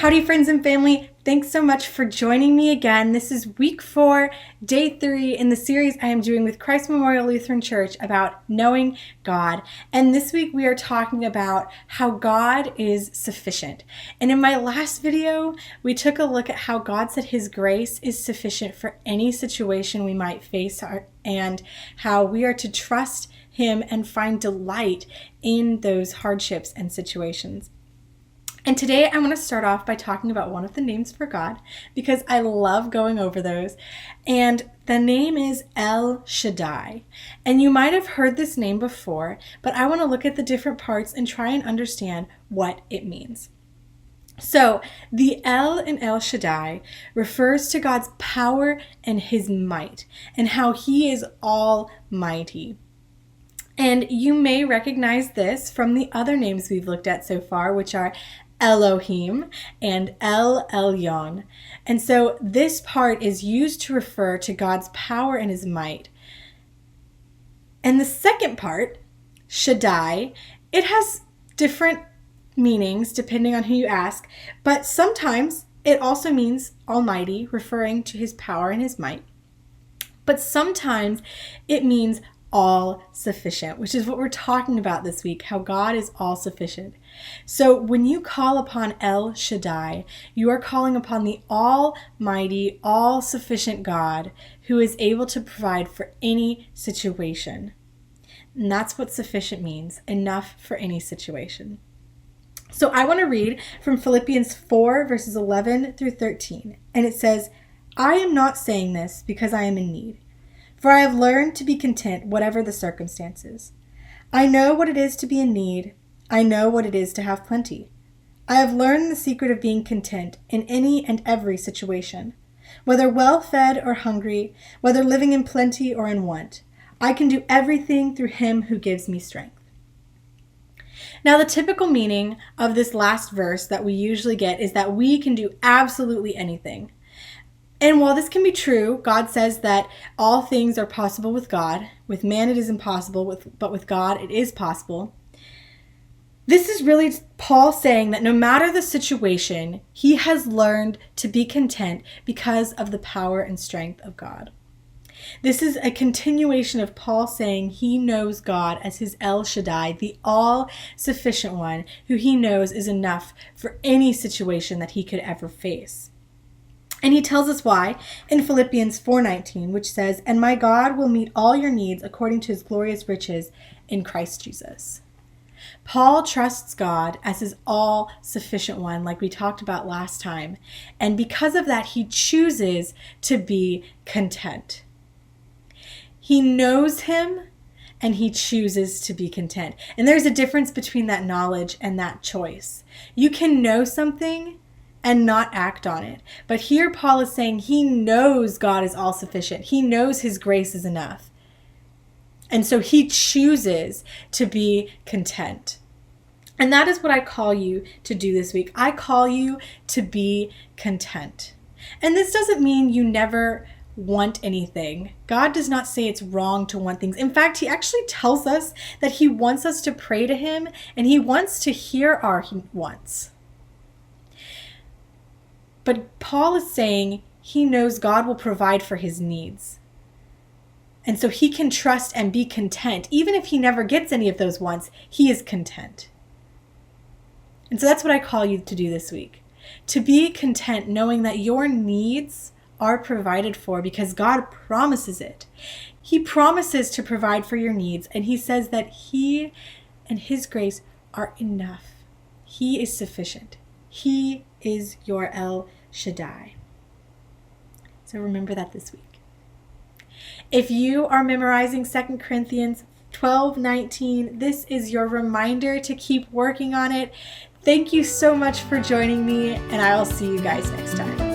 Howdy, friends and family. Thanks so much for joining me again. This is week 4, day 3 in the series I am doing with Christ Memorial Lutheran Church about knowing God. And this week we are talking about how God is sufficient. And in my last video, we took a look at how God said His grace is sufficient for any situation we might face and how we are to trust Him and find delight in those hardships and situations. And today I want to start off by talking about one of the names for God because I love going over those. And the name is El Shaddai. And you might have heard this name before, but I want to look at the different parts and try and understand what it means. So the El in El Shaddai refers to God's power and His might and how He is almighty. And you may recognize this from the other names we've looked at so far, which are Elohim and El Elyon. And so this part is used to refer to God's power and His might. And the second part, Shaddai, it has different meanings depending on who you ask, but sometimes it also means almighty, referring to His power and His might. But sometimes it means all sufficient, which is what we're talking about this week, how God is all sufficient. So when you call upon El Shaddai, you are calling upon the almighty, all sufficient God who is able to provide for any situation. And that's what sufficient means, enough for any situation. So I want to read from Philippians 4 verses 11 through 13. And it says, I am not saying this because I am in need, for I have learned to be content whatever the circumstances. I know what it is to be in need. I know what it is to have plenty. I have learned the secret of being content in any and every situation. Whether well-fed or hungry, whether living in plenty or in want, I can do everything through Him who gives me strength. Now, the typical meaning of this last verse that we usually get is that we can do absolutely anything. And while this can be true, God says that all things are possible with God. With man it is impossible, but with God it is possible. This is really Paul saying that no matter the situation, he has learned to be content because of the power and strength of God. This is a continuation of Paul saying he knows God as his El Shaddai, the all-sufficient one who he knows is enough for any situation that he could ever face. And he tells us why in Philippians 4:19, which says, And my God will meet all your needs according to His glorious riches in Christ Jesus. Paul trusts God as his all-sufficient one, like we talked about last time. And because of that, he chooses to be content. He knows Him and he chooses to be content. And there's a difference between that knowledge and that choice. You can know something and not act on it. But here Paul is saying he knows God is all sufficient. He knows His grace is enough. And so he chooses to be content. And that is what I call you to do this week. I call you to be content. And this doesn't mean you never want anything. God does not say it's wrong to want things. In fact, He actually tells us that He wants us to pray to Him and He wants to hear our wants. But Paul is saying he knows God will provide for his needs. And so he can trust and be content. Even if he never gets any of those wants, he is content. And so that's what I call you to do this week. To be content knowing that your needs are provided for because God promises it. He promises to provide for your needs. And He says that He and His grace are enough. He is sufficient. He is your El Shaddai. So remember that this week. If you are memorizing 2 Corinthians 12:19, this is your reminder to keep working on it. Thank you so much for joining me, and I will see you guys next time.